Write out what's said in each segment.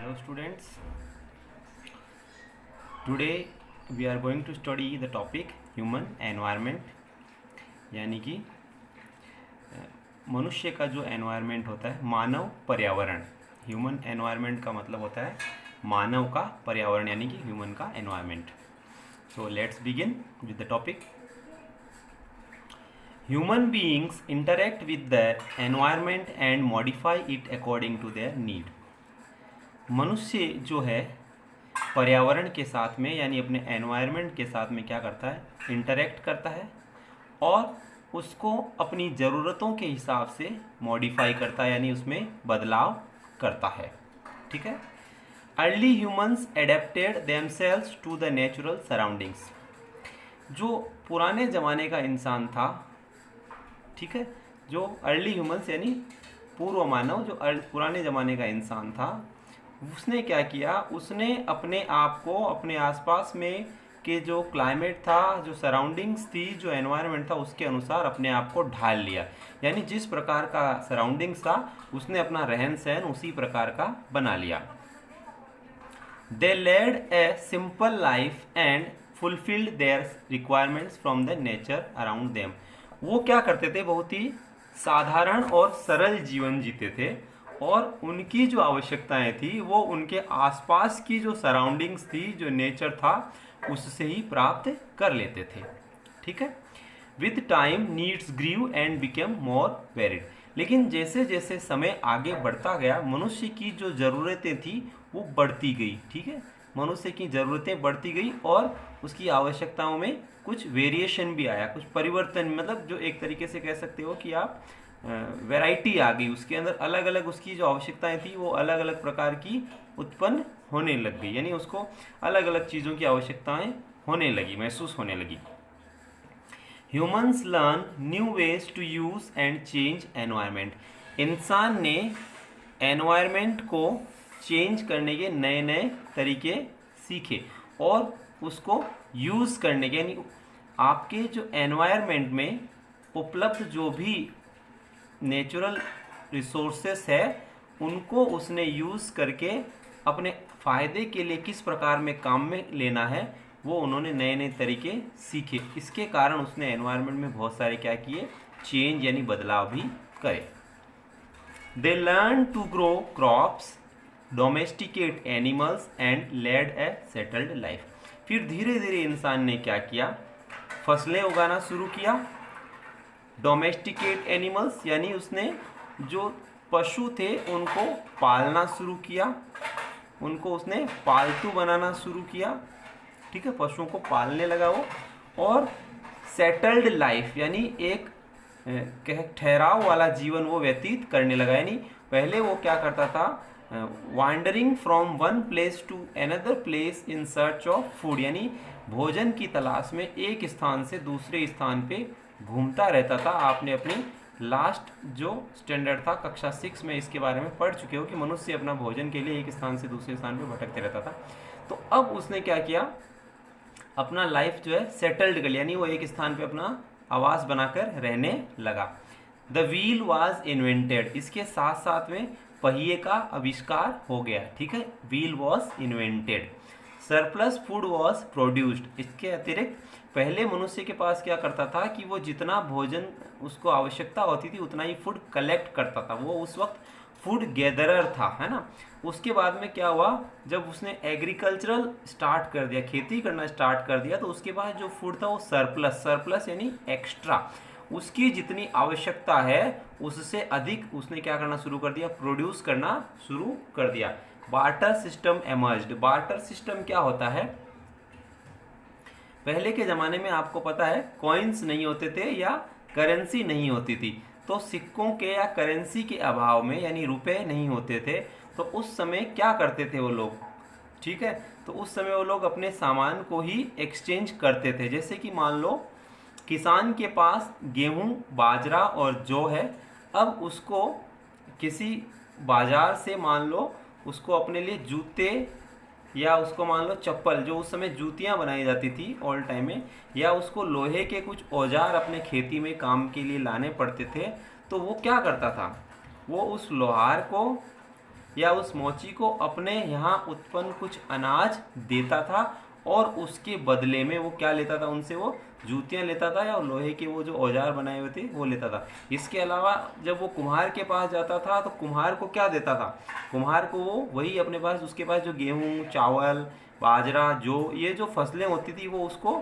Hello students, today we are going to study the topic human environment, यानी कि मनुष्य का जो एनवायरनमेंट होता है, मानव पर्यावरण। ह्यूमन एनवायरनमेंट का मतलब होता है मानव का पर्यावरण, यानी कि ह्यूमन का environment. So let's begin with the topic. Human beings interact with the environment and modify it according to their need. मनुष्य जो है पर्यावरण के साथ में, यानी अपने एनवायरनमेंट के साथ में क्या करता है, इंटरेक्ट करता है और उसको अपनी ज़रूरतों के हिसाब से मॉडिफाई करता है, यानी उसमें बदलाव करता है। ठीक है। Early humans adapted themselves to the natural surroundings. जो पुराने ज़माने का इंसान था, ठीक है, जो अर्ली ह्यूमंस यानी पूर्व मानव, जो पुराने ज़माने का इंसान था, उसने क्या किया, उसने अपने आप को अपने आसपास में के जो क्लाइमेट था, जो सराउंडिंग्स थी, जो एनवायरनमेंट था, उसके अनुसार अपने आप को ढाल लिया। यानी जिस प्रकार का सराउंडिंग्स था, उसने अपना रहन सहन उसी प्रकार का बना लिया। They led a simple life and fulfilled their requirements from the nature around them. वो क्या करते थे, बहुत ही साधारण और सरल जीवन जीते थे और उनकी जो आवश्यकताएं थी वो उनके आसपास की जो सराउंडिंग्स थी, जो नेचर था, उससे ही प्राप्त कर लेते थे। ठीक है। With time needs grew and became more varied. लेकिन जैसे जैसे समय आगे बढ़ता गया, मनुष्य की जो ज़रूरतें थी वो बढ़ती गई। ठीक है। मनुष्य की ज़रूरतें बढ़ती गई और उसकी आवश्यकताओं में कुछ वेरिएशन भी आया, कुछ परिवर्तन, मतलब जो एक तरीके से कह सकते हो कि आप वैरायटी आ गई उसके अंदर। अलग अलग उसकी जो आवश्यकताएं थी वो अलग अलग प्रकार की उत्पन्न होने लग गई, यानी उसको अलग अलग चीज़ों की आवश्यकताएं होने लगी, महसूस होने लगी। Humans learn new ways to use and change environment. इंसान ने एनवायरनमेंट को चेंज करने के नए नए तरीके सीखे और उसको यूज़ करने के, यानी आपके जो एनवायरनमेंट में उपलब्ध जो भी नेचुरल रिसोर्सेस है, उनको उसने यूज़ करके अपने फ़ायदे के लिए किस प्रकार में काम में लेना है, वो उन्होंने नए नए तरीके सीखे। इसके कारण उसने एनवायरनमेंट में बहुत सारे क्या किए, चेंज यानी बदलाव भी करे। They learn to grow crops, domesticate animals and led a settled life. फिर धीरे धीरे इंसान ने क्या किया, फसलें उगाना शुरू किया। डोमेस्टिकेट एनिमल्स यानी उसने जो पशु थे उनको पालना शुरू किया, उनको उसने पालतू बनाना शुरू किया। ठीक है, पशुओं को पालने लगा वो। और सेटल्ड लाइफ यानी एक ठहराव वाला जीवन वो व्यतीत करने लगा। यानी पहले वो क्या करता था, wandering from one place to another place in search of food, यानी भोजन की तलाश में एक स्थान से दूसरे स्थान पे घूमता रहता था। आपने अपनी लास्ट जो स्टैंडर्ड था, कक्षा 6 में, इसके बारे में पढ़ चुके हो कि मनुष्य अपना भोजन के लिए एक स्थान से दूसरे स्थान पे भटकते रहता था। तो अब उसने क्या किया, अपना लाइफ जो है सेटल्ड कर लिया, यानी वो एक स्थान पे अपना आवास बनाकर रहने लगा। The wheel was invented. इसके साथ साथ में पहिए का आविष्कार हो गया। ठीक है, wheel was invented. Surplus food was produced. इसके अतिरिक्त पहले मनुष्य के पास क्या करता था कि वो जितना भोजन उसको आवश्यकता होती थी उतना ही फूड कलेक्ट करता था, वो उस वक्त फूड गैदरर था, है ना। उसके बाद में क्या हुआ, जब उसने एग्रीकल्चरल स्टार्ट कर दिया, खेती करना स्टार्ट कर दिया, तो उसके बाद जो फूड था वो सरप्लस यानी एक्स्ट्रा, उसकी जितनी आवश्यकता है उससे अधिक उसने क्या करना शुरू कर दिया, प्रोड्यूस करना शुरू कर दिया। Barter system emerged. Barter system क्या होता है, पहले के ज़माने में आपको पता है कॉइन्स नहीं होते थे या करेंसी नहीं होती थी, तो सिक्कों के या करेंसी के अभाव में, यानी रुपए नहीं होते थे, तो उस समय क्या करते थे वो लोग, ठीक है, तो उस समय वो लोग अपने सामान को ही एक्सचेंज करते थे। जैसे कि मान लो किसान के पास गेहूं, बाजरा और जौ है, अब उसको किसी बाजार से मान लो उसको अपने लिए जूते या उसको मान लो चप्पल, जो उस समय जूतियां बनाई जाती थी ओल्ड टाइम में, या उसको लोहे के कुछ औजार अपने खेती में काम के लिए लाने पड़ते थे, तो वो क्या करता था, वो उस लोहार को या उस मोची को अपने यहाँ उत्पन्न कुछ अनाज देता था और उसके बदले में वो क्या लेता था उनसे, वो जूतियाँ लेता था या लोहे के वो जो औजार बनाए हुए थे वो लेता था। इसके अलावा जब वो कुम्हार के पास जाता था तो कुम्हार को क्या देता था, कुम्हार को वो वही अपने पास उसके पास जो गेहूँ, चावल, बाजरा, जो ये जो फसलें होती थी वो उसको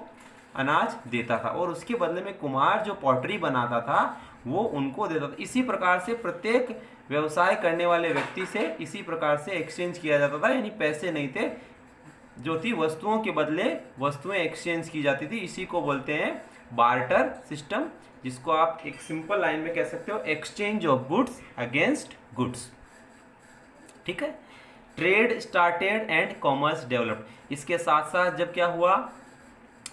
अनाज देता था और उसके बदले में कुम्हार जो पॉटरी बनाता था वो उनको देता था। इसी प्रकार से प्रत्येक व्यवसाय करने वाले व्यक्ति से इसी प्रकार से एक्सचेंज किया जाता था, यानी पैसे नहीं थे, जो थी वस्तुओं के बदले वस्तुएं एक्सचेंज की जाती थी। इसी को बोलते हैं बार्टर सिस्टम, जिसको आप एक सिंपल लाइन में कह सकते हो exchange of goods against goods. ठीक है। Trade started and commerce developed. इसके साथ साथ जब क्या हुआ,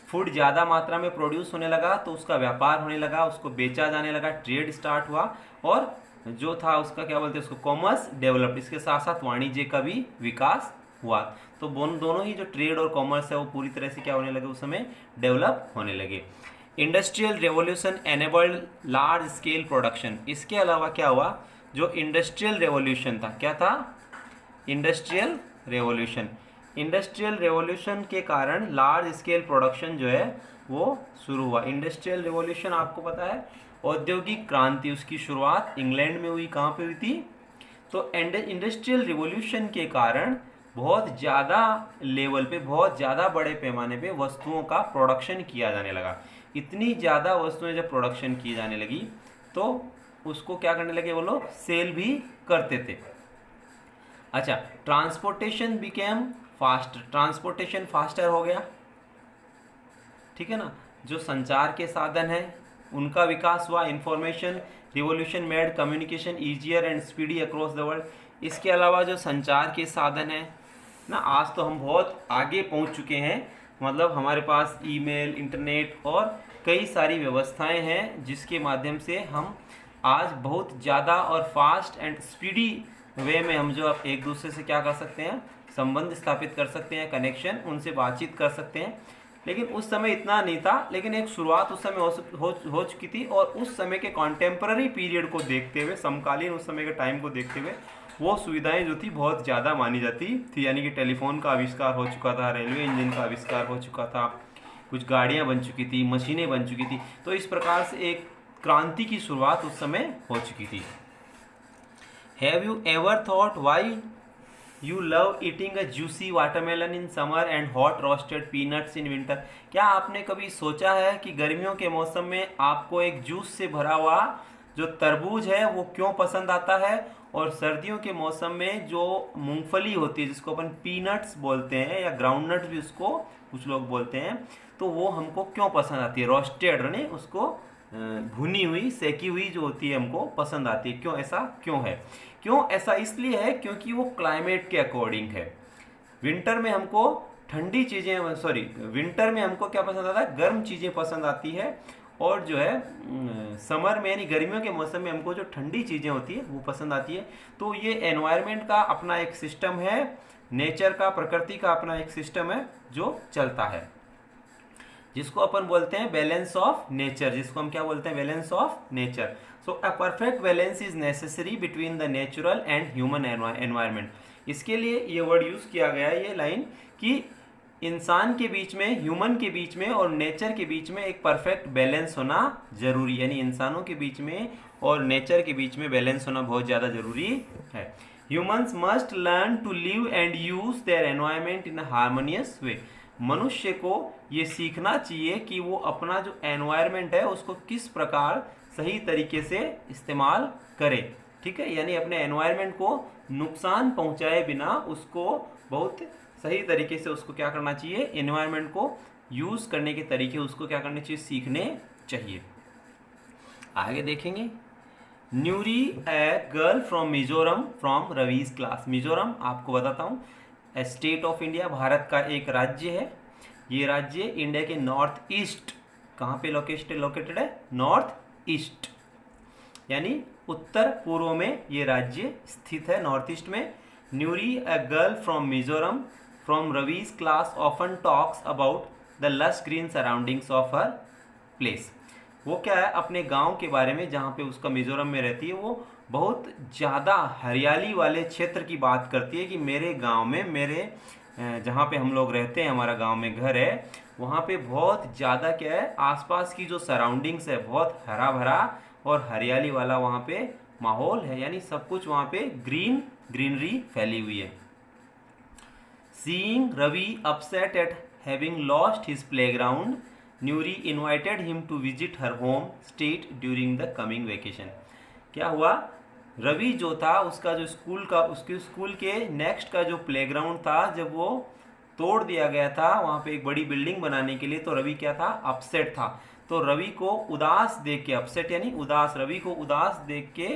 फूड ज़्यादा मात्रा में प्रोड्यूस होने लगा तो उसका व्यापार होने लगा, उसको बेचा जाने लगा, ट्रेड स्टार्ट हुआ और जो था उसका क्या बोलते हैं उसको कॉमर्स डेवलप्ड। इसके साथ साथ वाणिज्य का भी विकास हुआ। तो दोनों ही जो ट्रेड और कॉमर्स है वो पूरी तरह से क्या होने लगे, उस समय डेवलप होने लगे। Industrial revolution enabled large scale production. इसके अलावा क्या हुआ, जो इंडस्ट्रियल रेवोल्यूशन था, क्या था, इंडस्ट्रियल रेवोल्यूशन। इंडस्ट्रियल रेवोल्यूशन के कारण लार्ज स्केल प्रोडक्शन जो है वो शुरू हुआ। इंडस्ट्रियल रेवोल्यूशन आपको पता है औद्योगिक क्रांति, उसकी शुरुआत इंग्लैंड में हुई। कहाँ पे हुई थी, तो इंडस्ट्रियल रिवॉल्यूशन के कारण बहुत ज़्यादा लेवल पे, बहुत ज़्यादा बड़े पैमाने पे वस्तुओं का प्रोडक्शन किया जाने लगा। इतनी ज़्यादा वस्तुएं जब प्रोडक्शन की जाने लगी तो उसको क्या करने लगे वो लोग, सेल भी करते थे। अच्छा, transportation became fast, transportation faster हो गया, ठीक है ना। जो संचार के साधन है उनका विकास हुआ। Information revolution made communication easier and speedy across the world. इसके अलावा जो संचार के साधन है ना, आज तो हम बहुत आगे पहुंच चुके हैं, मतलब हमारे पास ईमेल, इंटरनेट और कई सारी व्यवस्थाएं हैं जिसके माध्यम से हम आज बहुत ज़्यादा और फास्ट एंड स्पीडी वे में हम जो एक दूसरे से क्या कर सकते हैं, संबंध स्थापित कर सकते हैं, कनेक्शन, उनसे बातचीत कर सकते हैं। लेकिन उस समय इतना नहीं था, लेकिन एक शुरुआत उस समय हो चुकी थी और उस समय के कॉन्टेम्पररी पीरियड को देखते हुए, समकालीन उस समय के टाइम को देखते हुए वो सुविधाएं जो थी बहुत ज़्यादा मानी जाती थी। यानी कि टेलीफोन का आविष्कार हो चुका था, रेलवे इंजन का आविष्कार हो चुका था, कुछ गाड़ियाँ बन चुकी थी, मशीनें बन चुकी थी। तो इस प्रकार से एक क्रांति की शुरुआत उस समय हो चुकी थी। Have you ever thought why You love eating a juicy watermelon in summer and hot roasted peanuts in winter? क्या आपने कभी सोचा है कि गर्मियों के मौसम में आपको एक जूस से भरा हुआ जो तरबूज है वो क्यों पसंद आता है, और सर्दियों के मौसम में जो मूंगफली होती है जिसको अपन पीनट्स बोलते हैं या ग्राउंडनट भी उसको कुछ लोग बोलते हैं, तो वो हमको क्यों पसंद आती है, रोस्टेड यानी उसको भुनी हुई, सेकी हुई जो होती है हमको पसंद आती है। क्यों, ऐसा क्यों है? क्यों ऐसा इसलिए है क्योंकि वो क्लाइमेट के अकॉर्डिंग है। विंटर में हमको ठंडी चीज़ें, विंटर में हमको क्या पसंद आता है, गर्म चीज़ें पसंद आती है, और जो है समर में यानी गर्मियों के मौसम में हमको जो ठंडी चीज़ें होती है वो पसंद आती है। तो ये एनवायरनमेंट का अपना एक सिस्टम है, नेचर का, प्रकृति का अपना एक सिस्टम है जो चलता है, जिसको अपन बोलते हैं बैलेंस ऑफ नेचर, जिसको हम क्या बोलते हैं, balance of nature. So a perfect balance is necessary between the natural and human environment. इसके लिए ये वर्ड यूज़ किया गया है, ये लाइन, कि इंसान के बीच में, ह्यूमन के बीच में और नेचर के बीच में एक परफेक्ट बैलेंस होना जरूरी, यानी इंसानों के बीच में और नेचर के बीच में बैलेंस होना बहुत ज़्यादा जरूरी है। Humans must learn to live and use their environment in a harmonious way. मनुष्य को ये सीखना चाहिए कि वो अपना जो एनवायरनमेंट है उसको किस प्रकार सही तरीके से इस्तेमाल करे, ठीक है। यानी अपने एनवायरनमेंट को नुकसान पहुंचाए बिना उसको बहुत सही तरीके से उसको क्या करना चाहिए, एनवायरनमेंट को यूज़ करने के तरीके उसको क्या करने चाहिए, सीखने चाहिए। आगे देखेंगे। Nuri a girl from Mizoram from Ravi's class. Mizoram आपको बताता हूँ स्टेट ऑफ इंडिया, भारत का एक राज्य है। ये राज्य इंडिया के नॉर्थ ईस्ट, कहाँ पे लोकेटेड है, नॉर्थ ईस्ट यानी उत्तर पूर्व में ये राज्य स्थित है, नॉर्थ ईस्ट में। Nuri a girl from Mizoram from Ravi's class often talks about the lush green surroundings of her place. वो क्या है, अपने गांव के बारे में, जहाँ पे उसका मिजोरम में रहती है, वो बहुत ज़्यादा हरियाली वाले क्षेत्र की बात करती है कि मेरे गांव में, मेरे जहाँ पे हम लोग रहते हैं, हमारा गांव में घर है, वहाँ पे बहुत ज़्यादा क्या है, आसपास की जो सराउंडिंग्स है बहुत हरा भरा और हरियाली वाला वहाँ पे माहौल है, यानी सब कुछ वहाँ पे ग्रीनरी फैली हुई है। Seeing Ravi upset at having lost his playground, Nuri invited him to visit her home state during the coming vacation. क्या हुआ, रवि जो था उसका जो उसके स्कूल के नेक्स्ट का जो प्लेग्राउंड था, जब वो तोड़ दिया गया था वहाँ पे एक बड़ी बिल्डिंग बनाने के लिए, तो रवि क्या था, अपसेट था। तो रवि को उदास देख के, अपसेट यानी उदास, रवि को उदास देख के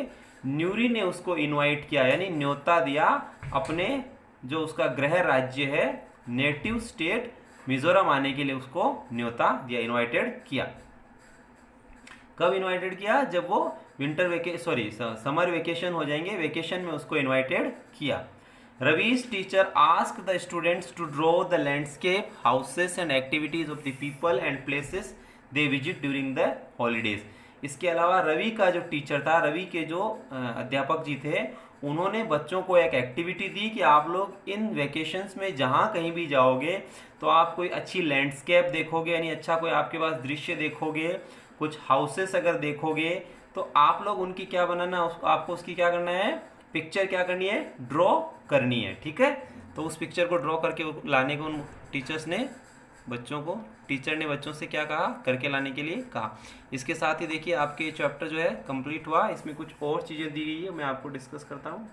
न्यूरी ने उसको इनवाइट किया, यानी न्योता दिया अपने जो उसका गृह राज्य है, नेटिव स्टेट मिजोरम आने के लिए उसको न्योता दिया, इनवाइटेड किया। कब इनवाइटेड किया, जब वो समर वेकेशन हो जाएंगे, वेकेशन में उसको इनवाइटेड किया। Ravi's teacher ask the students to draw the landscape, houses and activities of the people and places they visit during the holidays. इसके अलावा रवि का जो टीचर था, रवि के जो अध्यापक जी थे, उन्होंने बच्चों को एक एक्टिविटी दी कि आप लोग इन वेकेशंस में जहाँ कहीं भी जाओगे तो आप कोई अच्छी लैंडस्केप देखोगे, यानी अच्छा कोई आपके पास दृश्य देखोगे, कुछ हाउसेस अगर देखोगे, तो आप लोग उनकी क्या बनाना, आपको उसकी क्या करना है, पिक्चर क्या करनी है, ड्रॉ करनी है। ठीक है, तो उस पिक्चर को ड्रॉ करके लाने को उन टीचर ने बच्चों से क्या कहा, करके लाने के लिए कहा। इसके साथ ही देखिए आपके चैप्टर जो है कंप्लीट हुआ। इसमें कुछ और चीज़ें दी गई है, मैं आपको डिस्कस करता हूँ।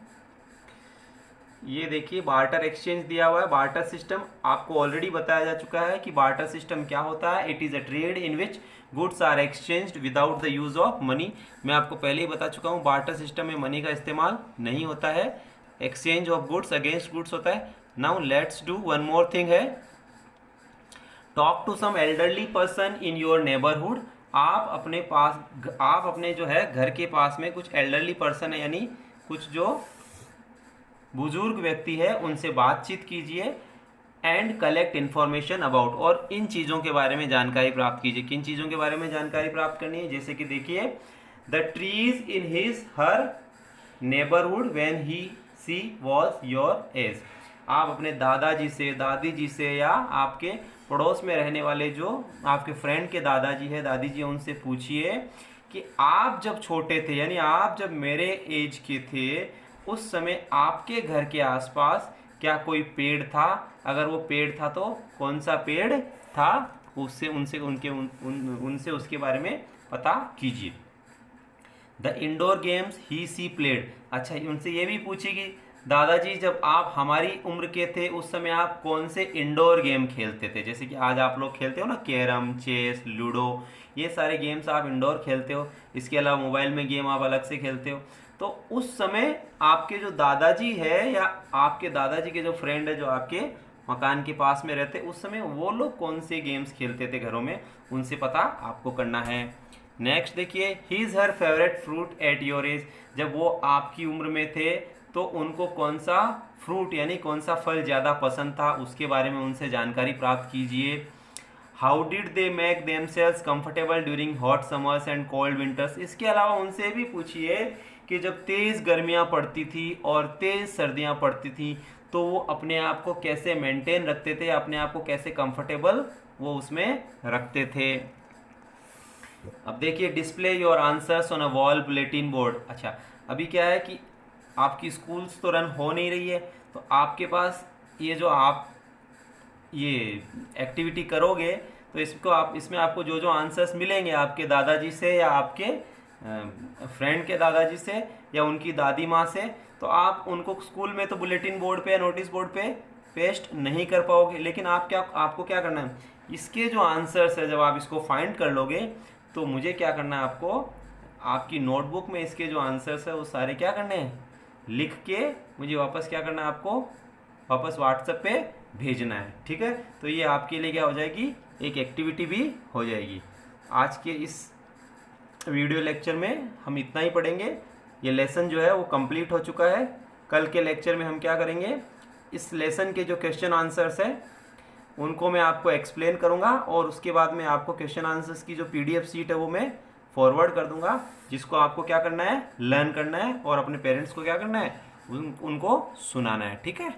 ये देखिए बार्टर एक्सचेंज दिया हुआ है। बार्टर सिस्टम आपको ऑलरेडी बताया जा चुका है कि बार्टर सिस्टम क्या होता है। It is a trade in which goods are exchanged without the use of money. मैं आपको पहले ही बता चुका हूँ, बार्टर सिस्टम में मनी का इस्तेमाल नहीं होता है, exchange of goods against goods होता है। Now let's do one more thing है, talk to some elderly person in your neighbourhood. आप अपने जो है घर के पास में कुछ एल्डरली पर्सन है, यानी कुछ जो बुजुर्ग व्यक्ति है, उनसे बातचीत कीजिए। एंड कलेक्ट इन्फॉर्मेशन अबाउट, और इन चीज़ों के बारे में जानकारी प्राप्त कीजिए। किन चीज़ों के बारे में जानकारी प्राप्त करनी है, जैसे कि देखिए the trees in his her neighbourhood when he she was your age. आप अपने दादाजी से, दादी जी से, या आपके पड़ोस में रहने वाले जो आपके फ्रेंड के दादाजी है, दादी जी, उनसे पूछिए कि आप जब छोटे थे, यानी आप जब मेरे एज के थे, उस समय आपके घर के आसपास क्या कोई पेड़ था, अगर वो पेड़ था तो कौन सा पेड़ था, उनसे उसके बारे में पता कीजिए। The indoor games he she played. अच्छा, उनसे ये भी पूछिए कि दादाजी जब आप हमारी उम्र के थे उस समय आप कौन से इंडोर गेम खेलते थे, जैसे कि आज आप लोग खेलते हो ना, कैरम, चेस, लूडो, ये सारे गेम्स आप इंडोर खेलते हो। इसके अलावा मोबाइल में गेम आप अलग से खेलते हो। तो उस समय आपके जो दादाजी है, या आपके दादाजी के जो फ्रेंड है जो आपके मकान के पास में रहते, उस समय वो लोग कौन से गेम्स खेलते थे घरों में, उनसे पता आपको करना है। नेक्स्ट देखिए, he is her favourite fruit at your age. जब वो आपकी उम्र में थे तो उनको कौन सा फ्रूट यानी कौन सा फल ज़्यादा पसंद था, उसके बारे में उनसे जानकारी प्राप्त कीजिए। How did they make themselves comfortable during hot summers and cold winters. इसके अलावा उनसे भी पूछिए कि जब तेज़ गर्मियाँ पड़ती थी और तेज़ सर्दियाँ पड़ती थी तो वो अपने आप को कैसे मेंटेन रखते थे, अपने आप को कैसे कंफर्टेबल वो उसमें रखते थे। अब देखिए, display your answers on a wall bulletin board. अच्छा, अभी क्या है कि आपकी स्कूल्स तो रन हो नहीं रही है, तो आपके पास ये जो आप ये एक्टिविटी करोगे तो इसमें आपको जो जो आंसर्स मिलेंगे आपके दादाजी से, या आपके फ्रेंड के दादाजी से, या उनकी दादी माँ से, तो आप उनको स्कूल में तो बुलेटिन बोर्ड पे या नोटिस बोर्ड पे पेस्ट नहीं कर पाओगे। लेकिन आपको क्या करना है, इसके जो आंसर्स है, जब आप इसको फाइंड कर लोगे तो मुझे क्या करना है, आपको आपकी नोटबुक में इसके जो आंसर्स है वो सारे क्या करने हैं, लिख के मुझे वापस क्या करना है, आपको वापस व्हाट्सएप पे भेजना है। ठीक है, तो ये आपके लिए क्या हो जाएगी, एक एक्टिविटी भी हो जाएगी। आज के इस वीडियो लेक्चर में हम इतना ही पढ़ेंगे। ये लेसन जो है वो कंप्लीट हो चुका है। कल के लेक्चर में हम क्या करेंगे, इस लेसन के जो क्वेश्चन आंसर्स हैं उनको मैं आपको एक्सप्लेन करूँगा, और उसके बाद में आपको क्वेश्चन आंसर्स की जो PDF शीट है वो मैं फॉरवर्ड कर दूंगा, जिसको आपको क्या करना है, लर्न करना है और अपने पेरेंट्स को क्या करना है, उनको सुनाना है। ठीक है।